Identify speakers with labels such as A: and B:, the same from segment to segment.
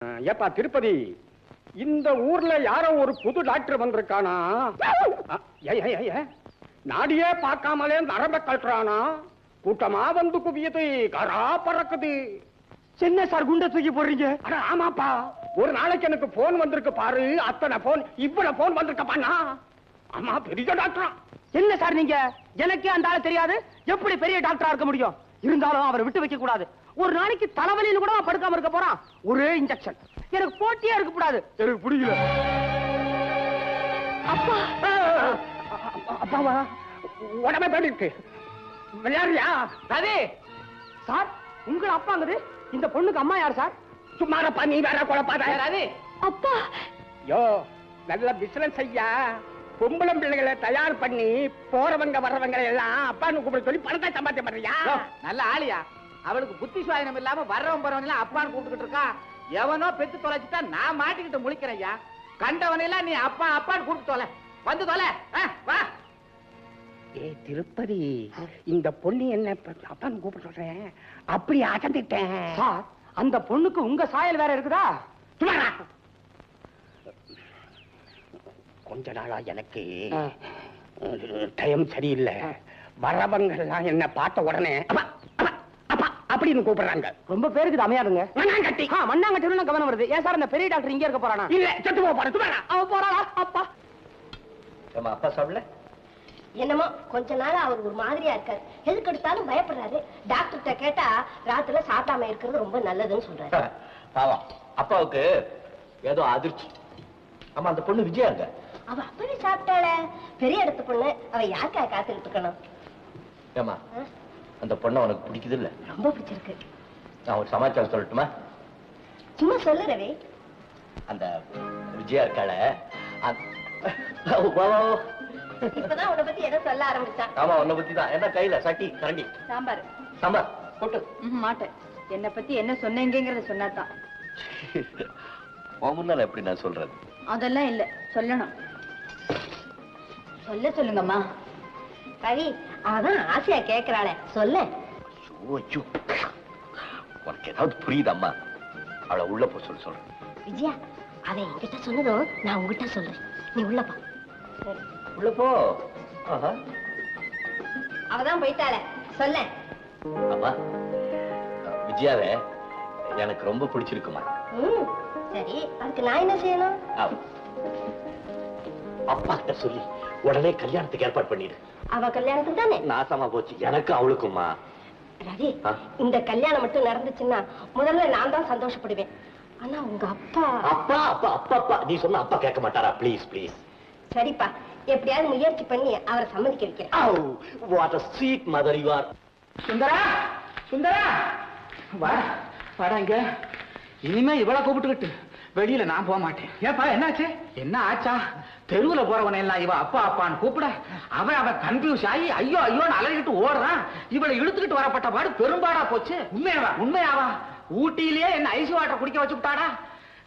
A: ஏப்பா திருப்பதி, இந்த ஊர்ல யாரோ ஒரு புது டாக்டர் வந்திருக்கானா? நாடியே பார்க்காமலே நரம்ப கட்டுறானா? கூட்டமா வந்து குவியது, கரா பறக்குது. என்ன சார் குண்ட தூக்கி போடுறீங்க? ஆமாப்பா, ஒரு நாளைக்கு எனக்கு போன் வந்திருக்கு பாரு, அத்தனை போன், இவ்வளவு போன் வந்திருக்கப்பாண்ணா. ஆமா, பெரிய டாக்டரா. என்ன சார் நீங்க? எனக்கே அந்த ஆளு தெரியாது, எப்படி பெரிய டாக்டரா இருக்க முடியும்? இருந்தாலும் அவரை விட்டு வைக்க கூடாது. ஒரு நாளைக்கு தலைவலின்னு கூட படுக்காம இருக்க போறான். ஒரே இன்ஜெக்ஷன். எனக்கு போட்டியா இருக்க கூடாது. எனக்கு பிடிக்கல. அப்பா அப்பாவா உடம்பே போயிட்டு விளையாடுறியா? ரவி சார், உங்க அப்பாங்குது. இந்த பொண்ணுக்கு அம்மா யார் சார்? சும்மாரப்பா, நீ வேற குழப்பாத. ரவி அப்பா, யோ நல்ல பிசினஸ் ஐயா. பொம்பளம் பிள்ளைகளை தயார் பண்ணி போறவங்க வர்றவங்க எல்லாம் அப்பான்னு கூப்பிட சொல்லி பணத்தை சம்பாத்தியம் பண்றியா? நல்ல ஆளியா. அவளுக்கு புத்தி சுவாதனம் இல்லாம வர்றவன் போறவன் எல்லாம் அப்பான்னு கூப்பிட்டு இருக்கா. எவனோ பெத்து தொலைச்சுட்டா நான் மாட்டிக்கிட்டு முழிக்கிறேன் ஐயா. கண்டவனையெல்லாம் நீ அப்பா அப்பான்னு கூப்பிட்டு தொலை. வந்து தொலை, வா. ஏ திருப்பதி, இந்த பொண்ணு என்ன அப்பான்னு கூப்பிட்டு சொல்றேன், அப்படி அசந்துட்டேன் சார். அந்த பொண்ணுக்கு உங்க சாயல் வேற இருக்குதா? கொஞ்ச நாளா எனக்கு டைம் சரியில்லை. வரவங்க எல்லாம் என்ன பார்த்த உடனே அப்படின்னு கூப்பிடுறாங்க. ரொம்ப பேருக்கு அமையாதுங்க. மண்ணாங்கட்டி மண்ணாங்கட்டி கவனம் வருது. ஏன் சார் இந்த பெரிய டாக்டர் இங்க இருக்க போறானா? இல்ல, செத்து போறான். அவ போறாளா? அப்பா அப்பா சொல்லல.
B: என்னமோ கொஞ்ச நாளா அவர் ஒரு மாதிரியா இருக்காரு. எதுக்கு எடுத்தாலும் பயப்படுறாரு. டாக்டர்கிட்ட கேட்டா ராத்திரில சாப்பிடாம இருக்கிறது ரொம்ப நல்லதுன்னு சொல்றாரு.
C: பாவம் அப்பாவுக்கு ஏதோ அதிர்ச்சி. ஆமா, அந்த பொண்ணு விஜயா இருக்க.
B: அவ அப்படி சாப்பிட்டாள, பெரிய இடத்து பொண்ணு. அவ யாருக்கா காத்துக்கிட்டு இருக்கணும்?
C: ஏமா, அந்த பொண்ணை உனக்கு பிடிக்குது இல்ல?
B: ரொம்ப பிடிச்சிருக்கு.
C: நான் ஒரு சமாச்சாரம் சொல்லட்டுமா?
B: சும்மா சொல்லு ரவி.
C: அந்த விஜயா இருக்காள,
B: இப்பதான் உன்னை பத்தி எதை சொல்ல ஆரம்பிச்சான்.
C: ஆமா, உன்னை பத்தி தான். என்ன கையில சட்டி கரண்டி
B: சாம்பார்
C: சாம்பார் போட்டு
B: மாட்டேன். என்னை பத்தி என்ன சொன்னீங்கிறத சொன்னாதான்.
C: முன்னால எப்படி நான் சொல்றது?
B: அதெல்லாம் இல்ல, சொல்லணும். சொல்லுங்கம்மா. ரவி, அதான் ஆசையா கேக்குறாளே, சொல்ல.
C: உனக்கு ஏதாவது புரியுதம்மா? அவளை உள்ள போ சொல்லு. சொல்றேன்
B: விஜயா, அவன் என்கிட்ட சொன்னதும் நான் உங்ககிட்ட சொல்றேன். நீ உள்ளப்பா.
C: உள்ள போ.
B: அவதான் போயிட்டாளே, சொல்ல.
C: அம்மா, விஜயாவே எனக்கு ரொம்ப பிடிச்சிருக்குமா.
B: சரி, அதுக்கு நான் என்ன செய்யணும்?
C: அப்பா கிட்ட சொல்லி உடனே கல்யாணத்துக்கு ஏற்பாடு பண்ணிடு.
B: அவ கல்யாணத்துக்கு தானே?
C: நாசமா போச்சு எனக்கு அவளுக்குமா.
B: ரவி, இந்த கல்யாணம் மட்டும் நடந்துச்சுன்னா முதல்ல நான் தான் சந்தோஷப்படுவேன். ஆனா உங்க அப்பா
C: அப்பா அப்பா அப்பா அப்பா நீ சொன்ன அப்பா கேட்க மாட்டாரா? Please please.
B: சரிப்பா, எப்படியாவது முயற்சி பண்ணி அவரை சம்மதிக்க வைக்கிறேன்.
C: What a sweet mother you are.
A: Sundara, Sundara, வா வாடாங்க. இனிமே இவளை கூப்பிட்டுக்கிட்டு வெளியில நான் போக மாட்டேன். ஏப்பா என்னாச்சு? என்ன ஆச்சா? தெருவுல போறவனை எல்லாம் இவ அப்பா அப்பான்னு கூப்பிட அவன் கன்ஃபியூஸ் ஆகி ஐயோ ஐயோன்னு அலறிக்கிட்டு ஓடுறான். இவளை இழுத்துக்கிட்டு வரப்பட்ட பாடு பெரும்பாடா போச்சு. உண்மையாவா? உண்மையாவா? ஊட்டியிலேயே என்ன ஐஸ் வாட்டர் குடிக்க வச்சு விட்டாடா.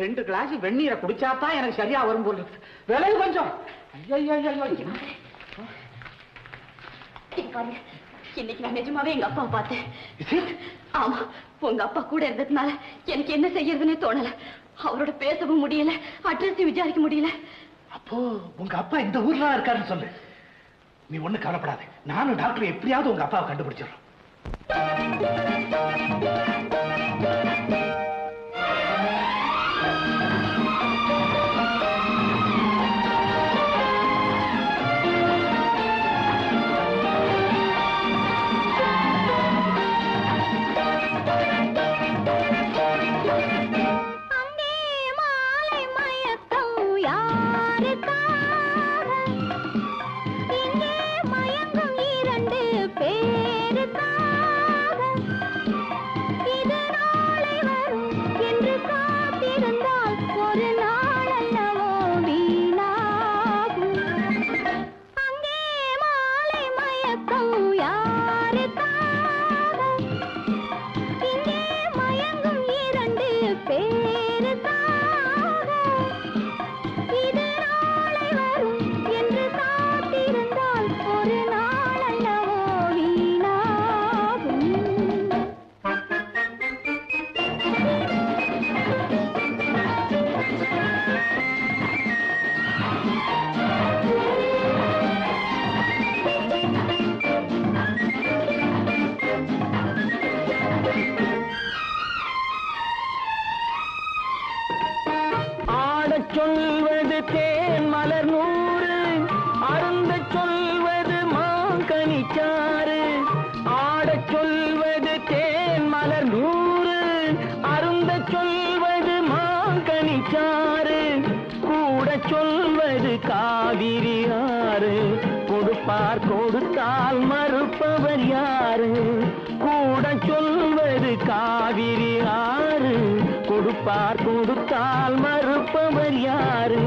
A: 2 கிளாஸ் வெந்நீரை குடிச்சாதான் எனக்கு சரியா வரும் போல இருக்கு. விலகு கொஞ்சம். ஐயோ,
B: இன்னைக்கு நான் நிஜமாவே எங்க அப்பா பார்த்தேன். ஆமா, உங்க அப்பா கூட இருந்ததுனால எனக்கு என்ன செய்யறதுன்னே தோணல. அவரோட பேசவும் முடியல, அட்ரஸ் விசாரிக்க முடியல.
A: அப்போ உங்க அப்பா இந்த ஊர்ல இருக்காருன்னு சொல்லு. நீ ஒண்ணு கவலைப்படாத, நானும் டாக்டர் எப்படியாவது உங்க அப்பாவை கண்டுபிடிச்சிடறோம்.
D: சொல்வது தேன் மலர் நூறு, அருந்த சொல்வது மாங்கனிச்சாறு. ஆடச் சொல்வது தேன் மலர் நூறு, அருந்த சொல்வது மாங்கனிச்சாறு. கூட சொல்வது காவிரி ஆறு, கொடுப்பார் கொடுத்தால் மறுப்பவர் யாரு? கூட சொல்வது காவிரி ஆறு, கொடுப்பார் கொடுத்தால் மறுப்பவர் யாரு?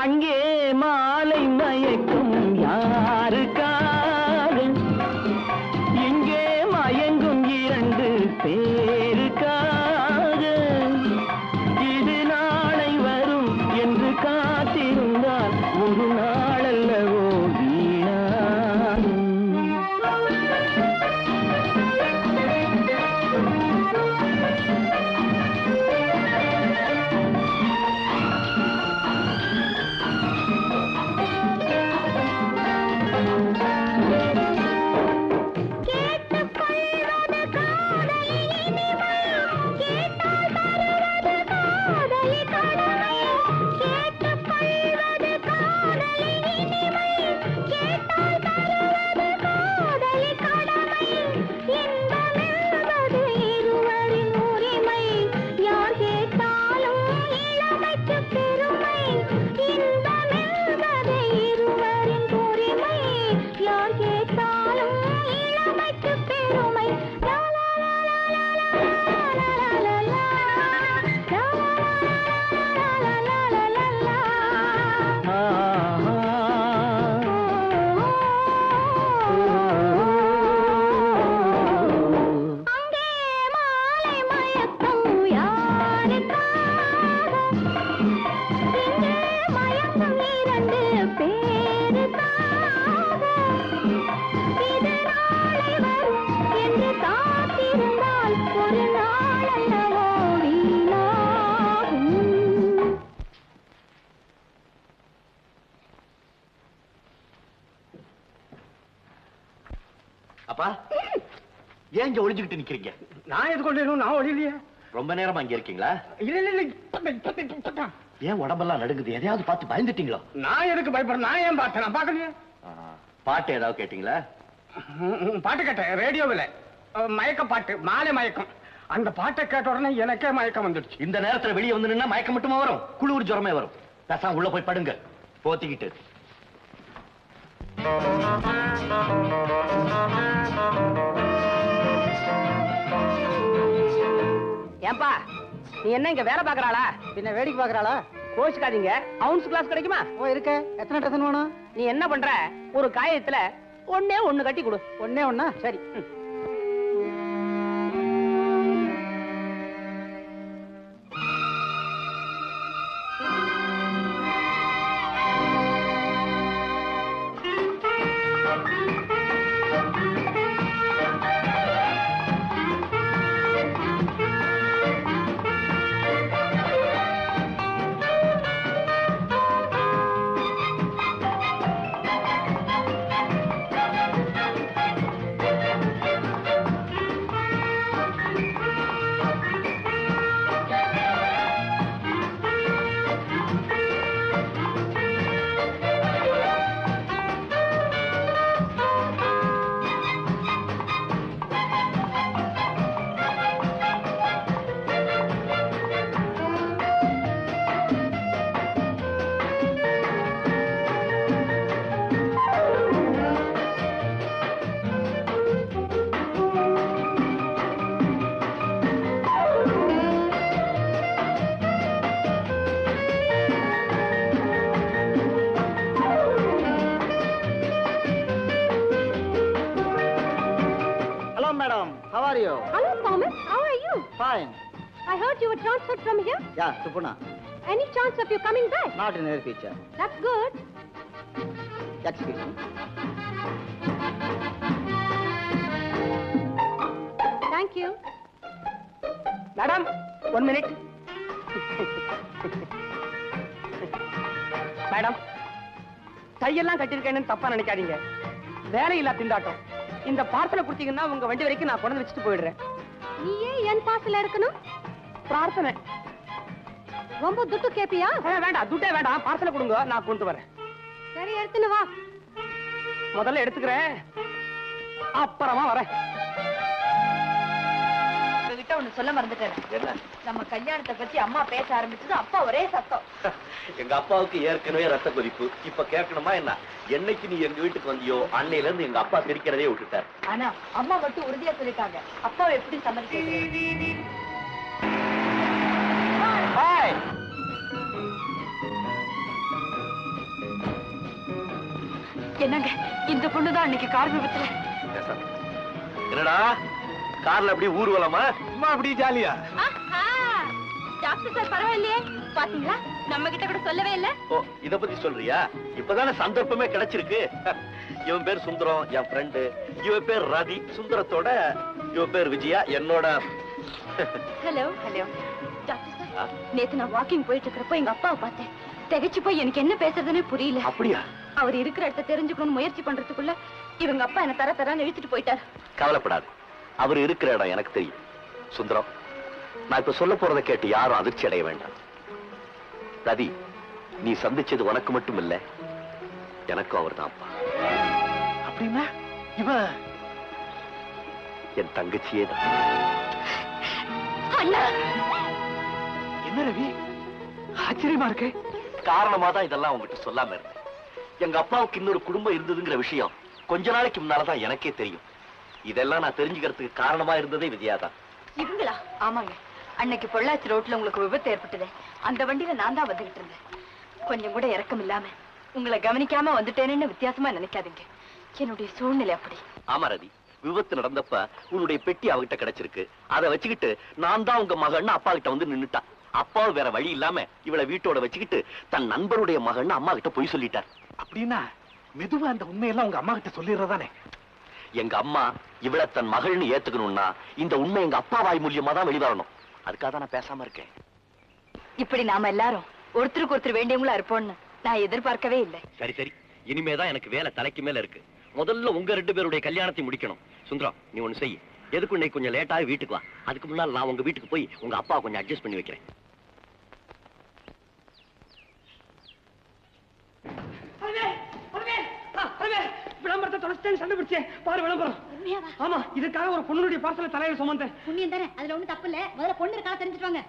D: அங்கே மாலை மயக்கும் யாருக்காக, இங்கே மயங்கும் இரண்டு பேருக்காக. இது நாளை வரும் என்று காத்திருந்தால் ஒரு நாளல்லவோ வீணாகும்.
C: அப்பா, ஏன் இங்க ஒளிஞ்சுக்கிட்டு நிக்கிறீங்க?
A: நான் எது கொண்டு நான் ஒளியிலையே.
C: ரொம்ப நேரமா இங்க இருக்கீங்களா?
A: இல்ல இல்ல இல்ல, இப்பதான்.
C: ஏன் உடம்பெல்லாம் நடுங்குது? எதையாவது பார்த்து பயந்துட்டீங்களோ?
A: நான் எதுக்கு பயப்படுறேன்? நான் ஏன் பார்த்தேன்? நான் பார்க்கலையே.
C: பாட்டு ஏதாவது கேட்டீங்களா?
A: பாட்டு கேட்டேன் ரேடியோவில். மயக்க பாட்டு, மாலை மயக்கம். அந்த பாட்டை கேட்ட உடனே எனக்கே மயக்கம் வந்துடுச்சு.
C: இந்த நேரத்துல வெளியே வந்து நின்னா மயக்கம் மட்டுமா வரும்? குளிர் ஜுரமே வரும். பேசாம உள்ள போய் படுங்க, போத்திக்கிட்டு.
A: ஏன்பா, நீ என்ன இங்க வேலை பாக்குறாளா? பின்ன வேடிக்கை பாக்குறாளா? கோச்சுக்காதீங்க. அவுன்ஸ் கிளாஸ் கிடைக்குமா? ஓ இருக்கு. எத்தனை டசன் வேணும்? நீ என்ன பண்ற, ஒரு காயத்துல ஒண்ணே ஒண்ணு கட்டி கொடு. ஒண்ணே ஒண்ணா? சரி.
D: Madam, how are you?
B: Hello, Thomas. How are you?
D: Fine.
B: I heard you were transferred from here.
D: Yeah, to Pune.
B: Any chance of you coming back?
D: Not in near future.
B: That's good.
D: Excuse me.
B: Thank you.
A: Madam, 1 minute. Madam, கையெல்லாம் கட்டிருக்கேன்னு தப்பா நினைக்காதீங்க. வேலையில்லா திண்டாட்டம். இந்த பார்சலை கொடுத்தீங்கன்னா உங்க வண்டி வரைக்கும் நான் கொண்டு வச்சுட்டு போயிடுறேன்.
B: நீ ஏன் என் பார்சல் எடுக்கணும்?
A: பிரார்த்தனை.
B: ரொம்ப துட்டு கேப்பியா?
A: வேண்டாம், துட்டே வேண்டாம், பார்சல கொடுங்க, நான் கொண்டு வரேன்.
B: சரி, எடுத்துன்னு வா.
A: முதல்ல எடுத்துக்கிறேன், அப்புறமா வரேன்.
B: உங்ககிட்ட ஒண்ணு சொல்ல மறந்துட்டேன்.
C: என்ன?
B: நம்ம கல்யாணத்தை பத்தி அம்மா பேச ஆரம்பிச்சது அப்பா ஒரே சத்தம்.
C: எங்க அப்பாவுக்கு ஏற்கனவே ரத்த கொதிப்பு, இப்ப கேட்கணுமா என்ன? என்னைக்கு நீ எங்க வீட்டுக்கு வந்தியோ அன்னையில இருந்து எங்க அப்பா சிரிக்கிறதே விட்டுட்டார்.
B: ஆனா அம்மா மட்டும் உறுதியா சொல்லிட்டாங்க, அப்பாவை எப்படி சமாளிக்கிறது? என்னங்க, இந்த பொண்ணுதான் அன்னைக்கு கார் விபத்துல.
C: என்னடா கார்ல அப்படி ஊர்வலமா?
D: சும்மா அப்படி ஜாலியா?
B: டாக்டர் சார் பரவாயில்லையே, பாத்தீங்களா? நம்ம கிட்ட கூட சொல்லவே இல்ல.
C: ஓ, இத பத்தி சொல்றியா? இப்பதானே சந்தர்ப்பமே கிடைச்சிருக்கு. இவன் பேர் சுந்தரம், என் ஃப்ரெண்டு. இவன் பேர் ரதி, சுந்தரத்தோட. இவன் பேர் விஜயா, என்னோட.
B: ஹலோ ஹலோ டாக்டர் சார், நேத்து நான் வாக்கிங் போயிட்டு இருக்கிறப்போ எங்க அப்பாவை பார்த்தேன். திகைச்சு போய் எனக்கு என்ன பேசுறதுன்னு புரியல.
C: அப்படியா?
B: அவர் இருக்கிற இடத்த தெரிஞ்சுக்கணும்னு முயற்சி பண்றதுக்குள்ள இவங்க அப்பா என்ன தரன்னு இழுத்துட்டு போயிட்டாரு.
C: கவலைப்படாது, அவர் இருக்கிற இடம் எனக்கு தெரியும். சுந்தரம், நான் இப்ப சொல்ல போறதை கேட்டு யாரும் அதிர்ச்சி அடைய வேண்டாம். ரதி, நீ சந்திச்சது உனக்கு மட்டும் இல்ல, எனக்கும் அவர் தான்.
D: அப்படின்னா இவ
C: என் தங்கச்சியே தான்.
D: என்ன ரவி, ஆச்சரியமா இருக்கு.
C: காரணமா தான் இதெல்லாம் உங்ககிட்ட சொல்லாம இருந்தேன். எங்க அப்பாவுக்கு இன்னொரு குடும்பம் இருந்ததுங்கிற விஷயம் கொஞ்ச நாளைக்கு முன்னாலதான் எனக்கே தெரியும். இதெல்லாம் நான் தெரிஞ்சுக்கிறதுக்கு காரணமா இருந்ததே விஜயா தான்.
B: இவங்களா? ஆமாங்க, அன்னைக்கு பொள்ளாச்சி ரோட்ல உங்களுக்கு விபத்து ஏற்பட்டது. அந்த வண்டியில நான் தான் வந்துகிட்டு இருந்தேன். கொஞ்சம் கூட இறக்கம் இல்லாம உங்களை கவனிக்காம வந்துட்டேன்னு வித்தியாசமா நினைக்காதீங்க. என்னுடைய சூழ்நிலை அப்படி.
C: ஆமா ரதி, விபத்து நடந்தப்ப உன்னுடைய பெட்டி அவகிட்ட கிடைச்சிருக்கு. அதை வச்சுக்கிட்டு நான் தான் உங்க மகன் அப்பா கிட்ட வந்து நின்னுட்டா. அப்பாவும் வேற வழி இல்லாம இவளை வீட்டோட வச்சுக்கிட்டு தன் நண்பருடைய மகன் அம்மா கிட்ட போய் சொல்லிட்டார்.
D: அப்படின்னா மெதுவா அந்த உண்மையெல்லாம் உங்க அம்மா கிட்ட சொல்லிடுறதானே?
C: எங்க அம்மா இவளை தன் மகள்னு ஏத்துக்கணும்னா இந்த உண்மை எங்க அப்பா வாய் மூலியமா தான் வெளிவரணும். அதுக்காக தான் நான் பேசாம இருக்கேன்.
B: இப்படி நாம எல்லாரும் ஒருத்தருக்கு ஒருத்தர் வேண்டியவங்களா இருப்போம்னு நான் எதிர்பார்க்கவே இல்லை.
C: சரி சரி, இனிமேதான் எனக்கு வேலை தலைக்கு மேல இருக்கு. முதல்ல உங்க 2 பேருடைய கல்யாணத்தை முடிக்கணும். சுந்தரம், நீ ஒண்ணு செய். எதுக்கு இன்னைக்கு கொஞ்சம் லேட்டாக வீட்டுக்கு வா. அதுக்கு முன்னால் நான் உங்க வீட்டுக்கு போய் உங்க அப்பா கொஞ்சம் அட்ஜஸ்ட் பண்ணி வைக்கிறேன்.
A: விளம்பரத்தை தொலைச்சிட்டேன்னு சண்டை பிடிச்சேன் பாரு. விளம்பரம். ஆமா, இதுக்காக ஒரு பொண்ணுடைய பார்சல தலையில சுமந்தேன்.
B: புண்ணியம் தானே, அதுல ஒண்ணும் தப்பு இல்ல. முதல்ல பொண்ணு இருக்கா தெரிஞ்சுட்டு வாங்க.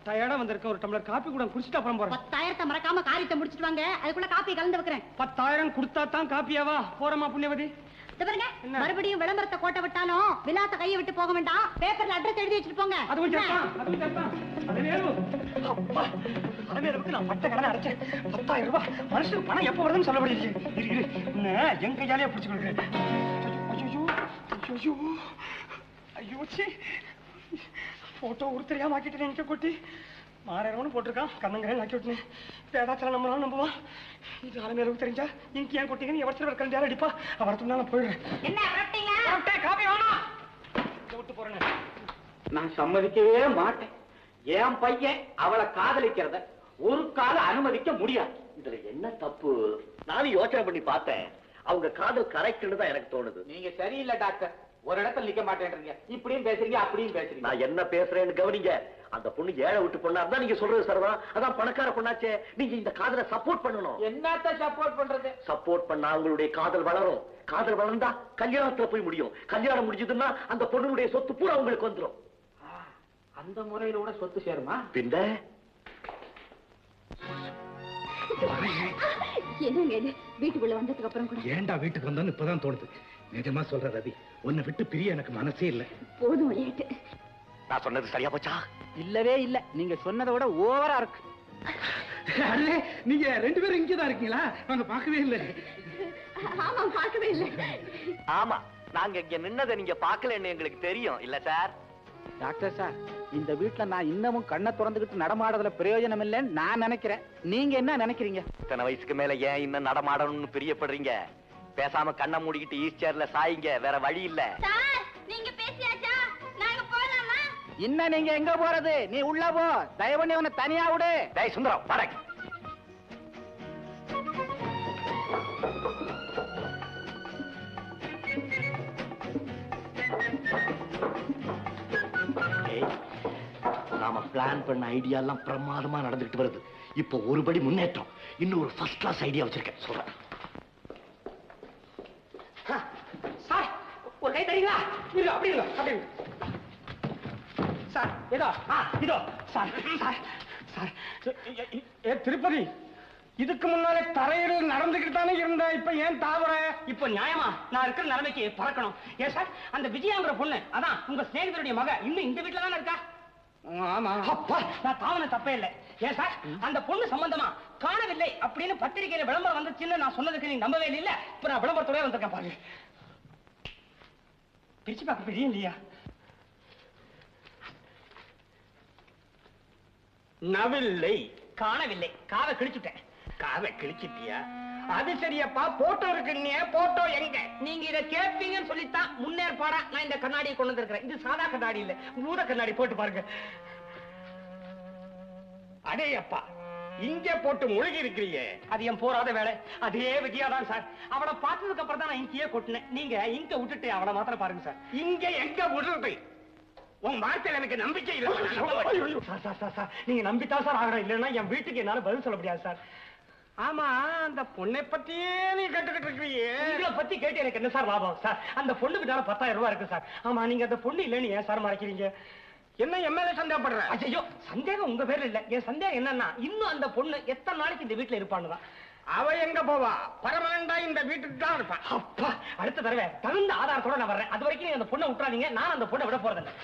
A: டயர்டா வந்திருக்க, ஒரு டம்ளர் காப்பி கூட குடிச்சிட்டு அப்புறம் போறேன்.
B: 10,000 மறக்காம காரியத்தை முடிச்சிட்டு வாங்க. அதுக்குள்ள காப்பி கலந்து வைக்கிறேன்.
A: 10,000 கொடுத்தா தான் காப்பியாவா? போறமா புண்ணியவதி.
B: பாருங்க, மறுபடியும் விளம்பரத்தை கோட்டை விட்டாலும் விலாச கையை விட்டு போக வேண்டாம். பேப்பர்ல அட்ரஸ் எழுதி வச்சுட்டு போங்க.
A: அது நான் பட்ட கடனை அடைச்சேன். 10,000 ரூபாய் மனுஷனுக்கு பணம் எப்ப வருதுன்னு சொல்ல முடியாது. என் கையாலே பிடிச்சுக்கொள்கிறேன். போட்டோ ஒருத்தரையா மாக்கிட்டு நினைக்க கொட்டி மாறவனு போட்டிருக்கான். கண்ணங்கரையில் ஆக்கி விட்டுனேன். பேடாச்சலாம் நம்மளால நம்புவான். இது ஆளுமையாக தெரிஞ்சா இங்க ஏன் கொட்டிங்கன்னு எவர்த்தர் கண்டு யாரும் அடிப்பா. அவரத்துக்கு நான் போயிடுறேன். காப்பி வேணாம், விட்டு போறேன்.
D: நான் சம்மதிக்கவே மாட்டேன். என் பையன் அவளை காதலிக்கிறத ஒரு கால அனுமதிக்க முடியாது.
C: இதுல என்ன தப்பு? நானும் யோசனை பண்ணி பார்த்தேன். அவங்க காதல் கரெக்ட்னு தான் எனக்கு தோணுது.
D: நீங்க சரியில்லை டாக்டர். ஒரு இடத்துல நிக்க மாட்டேன்றீங்க. இப்படியும் பேசுறீங்க, அப்படியும் பேசுறீங்க.
C: நான் என்ன பேசுறேன்னு கவனிங்க. அந்த பொண்ணு ஏழை விட்டு பொண்ணா இருந்தா நீங்க சொல்றது சரிதான். அதான் பணக்கார பொண்ணாச்சே. நீங்க இந்த காதலை சப்போர்ட் பண்ணணும்.
D: என்னத்த சப்போர்ட் பண்றது?
C: சப்போர்ட் பண்ணா அவங்களுடைய காதல் வளரும். காதல் வளர்ந்தா கல்யாணத்துல போய் முடியும். கல்யாணம் முடிஞ்சதுன்னா அந்த பொண்ணுடைய சொத்து பூரா உங்களுக்கு வந்துடும்.
D: அந்த முறையில கூட சொத்து சேருமா?
C: பின்ன
B: என்னங்க இது? வீட்டுக்குள்ள வந்ததுக்கு அப்புறம் கூட
E: ஏண்டா வீட்டுக்கு வந்தான்னு இப்பதான் தோணுது. நிஜமா சொல்ற ரவி, உன்னை விட்டு பிரிய எனக்கு மனசே இல்ல.
B: போதும் விளையாட்டு.
C: நான் சொன்னது சரியா போச்சா?
D: இல்லவே இல்ல, நீங்க சொன்னதை விட ஓவரா இருக்கு.
E: அடே, நீங்க 2 பேரும் இங்கதான் இருக்கீங்களா? நாங்க பார்க்கவே இல்லை.
B: ஆமா, பார்க்கவே இல்லை.
C: ஆமா, நாங்க இங்க நின்னதை நீங்க பாக்கலன்னு எங்களுக்கு தெரியும் இல்ல சார்?
D: டாக்டர் சார், இந்த வீட்டுல நான் இன்னமும் கண்ணை திறந்துகிட்டு நடமாடுறதுல பிரயோஜனம் இல்லைன்னு நான் நினைக்கிறேன். நீங்க என்ன நினைக்கிறீங்க?
C: இத்தனை வயசுக்கு மேல ஏன் இன்னும் நடமாடணும்னு பிரியப்படுறீங்க? பேசாம கண்ணை மூடிக்கிட்டு ஈஸ்டர்ல சாயிங்க, வேற வழி இல்ல.
B: சார், நீங்க பேசியாச்சா? நாங்க போலாமா?
D: இன்னும் நீங்க எங்க போறது? நீ உள்ள போ. தயவு பண்ணி அவனை தனியா விடு.
C: டேய் சுந்தரம், வாடா. நாம பிளான் பண்ண ஐடியா எல்லாம் பிரமாதமா நடந்துகிட்டு வருது. இப்போ ஒருபடி முன்னேற்றம். இன்னும் ஒரு ஃபர்ஸ்ட் கிளாஸ் ஐடியா வச்சிருக்கேன், சொல்றேன்.
A: சார் ஒரு கை தரீங்களா? அப்படி அப்படி சார். இதோ இதோ சார். சார் சார் திருப்பதி, இதுக்கு முன்னாலே தரையில் நடந்துகிட்டு தானே இருந்த, இப்ப ஏன் தாவற? இப்ப நியாயமா நான் இருக்கிற நிலைமைக்கு பறக்கணும். ஏன் சார், அந்த விஜயாங்கிற பொண்ணு, அதான் உங்க சிநேகிதருடைய மக, இன்னும் இந்த வீட்டுல தானே இருக்கா? ஆமா. அப்பா, நான் தாவன தப்பே இல்லை. ஏன் சார், அந்த பொண்ணு சம்பந்தமா காணவில்லை அப்படின்னு பத்திரிகையில விளம்பரம் வந்துச்சுன்னு நான் சொன்னதுக்கு நீங்க நம்பவே இல்ல. இப்ப நான் விளம்பரத்தோட வந்திருக்கேன் பாருங்க. பிரிச்சு பார்க்க பெரிய இல்லையா? நவில்லை, காணவில்லை. காவை கிழிச்சுட்டேன். காவை கிழிச்சிட்டியா? அது சரியப்பா. போட்டோ இருக்கு. போட்டோ எங்க? நீங்க இதை கேட்பீங்கன்னு சொல்லித்தான் முன்னேற்பாடா நான் இந்த கண்ணாடியை கொண்டு வந்திருக்கிறேன். இது சாதா கண்ணாடி இல்ல, பூத கண்ணாடி. போட்டு பாருங்க. அடே அப்பா, இங்க போட்டு முழுகி இருக்கிறீங்க. அது என் போராத வேலை. அதே விஜயாதான் சார். அவளை பார்த்ததுக்கு அப்புறம் தான் நான் இங்கேயே கொட்டினேன். நீங்க இங்க விட்டுட்டு அவளை மாத்திரம் பாருங்க சார். இங்க எங்க விடுறது? உன் வார்த்தையில எனக்கு நம்பிக்கை இல்லை. நீங்க நம்பித்தான் சார் ஆகணும், இல்லைன்னா என் வீட்டுக்கு என்னால பதில் சொல்ல முடியாது சார். ஆமா, அந்த பொண்ணை பத்தியே நீ கேட்டுக்கிட்டு இருக்கீங்க. உங்களை பத்தி கேட்டு எனக்கு என்ன சார் லாபம் சார்? அந்த பொண்ணுக்கு 10,000 ரூபாய் இருக்கு சார். ஆமா, நீங்க அந்த பொண்ணு இல்லைன்னு ஏன் சார் மறைக்கிறீங்க? என்ன என் மேல சந்தேகப்படுற? ஐயோ, சந்தேகம் உங்க பேர்ல இல்ல. என் சந்தேகம் என்னன்னா, இன்னும் அந்த பொண்ணு எத்தனை நாளைக்கு இந்த வீட்டுல இருப்பான்னுதான். அவ எங்க போவா? பரமனண்டா இந்த வீட்டுக்கு தான் இருப்பான். அப்பா, அடுத்த தடவை தகுந்த ஆதாரத்தோட நான் வர்றேன். அது வரைக்கும் அந்த பொண்ணை விட்டுறாதீங்க. நான் அந்த பொண்ணை விட போறதில்லை.